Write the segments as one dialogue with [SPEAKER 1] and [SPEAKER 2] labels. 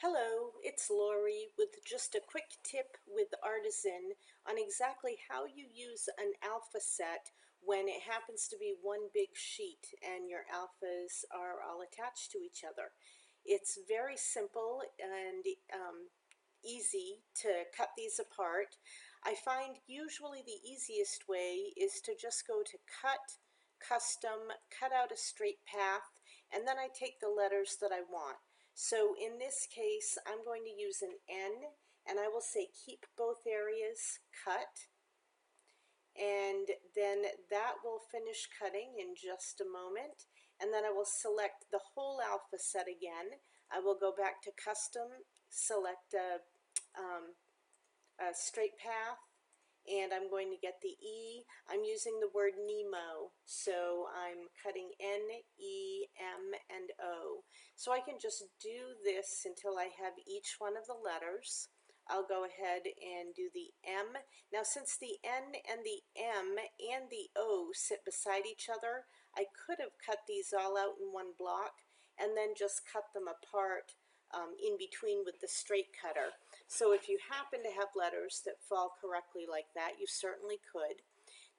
[SPEAKER 1] Hello, it's Lori with just a quick tip with Artisan on exactly how you use an alpha set when it happens to be one big sheet and your alphas are all attached to each other. It's very simple and easy to cut these apart. I find usually the easiest way is to just go to Cut, Custom, cut out a straight path, and then I take the letters that I want. So in this case, I'm going to use an N, and I will say keep both areas cut, and then that will finish cutting in just a moment. And then I will select the whole alpha set again. I will go back to Custom, select a straight path, and I'm going to get the E. I'm using the word Nemo, so I'm cutting N, E, M, and O. So I can just do this until I have each one of the letters. I'll go ahead and do the M. Now since the N and the M and the O sit beside each other, I could have cut these all out in one block and then just cut them apart in between with the straight cutter. So if you happen to have letters that fall correctly like that, you certainly could.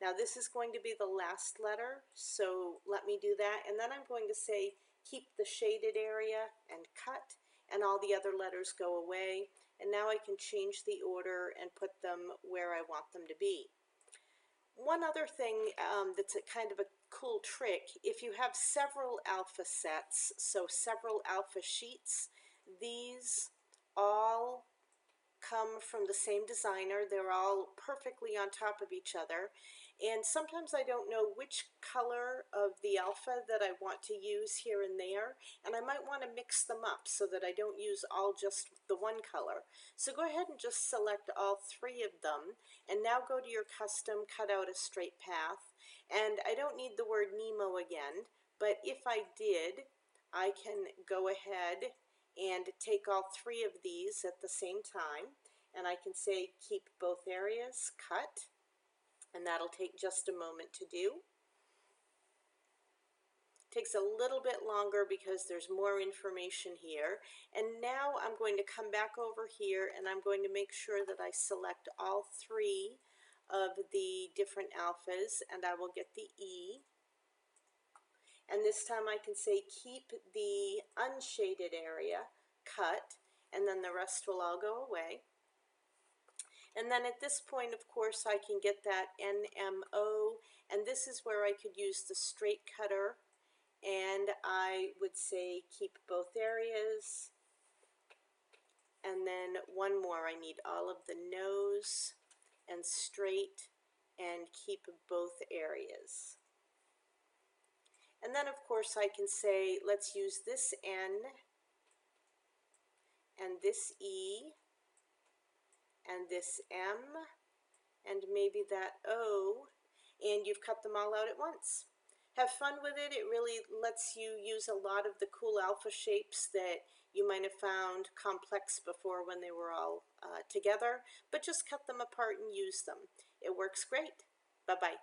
[SPEAKER 1] Now this is going to be the last letter, so let me do that, and then I'm going to say keep the shaded area and cut, and all the other letters go away, and now I can change the order and put them where I want them to be. One other thing that's a kind of a cool trick, if you have several alpha sets, so several alpha sheets, these all come from the same designer. They're all perfectly on top of each other, and sometimes I don't know which color of the alpha that I want to use here and there, and I might want to mix them up so that I don't use all just the one color. So go ahead and just select all three of them, and now go to your custom, cut out a straight path, and I don't need the word Nemo again, but if I did, I can go ahead and take all three of these at the same time, and I can say keep both areas cut, and that'll take just a moment to do. Takes a little bit longer because there's more information here, and now I'm going to come back over here and I'm going to make sure that I select all three of the different alphas, and I will get the E. And this time I can say keep the unshaded area cut, and then the rest will all go away. And then at this point, of course, I can get that NMO, and this is where I could use the straight cutter, and I would say keep both areas, and then one more. I need all of the nose and straight and keep both areas. And then of course I can say let's use this N and this E and this M and maybe that O, and you've cut them all out at once. Have fun with it. It really lets you use a lot of the cool alpha shapes that you might have found complex before when they were all together, but just cut them apart and use them. It works great. Bye-bye.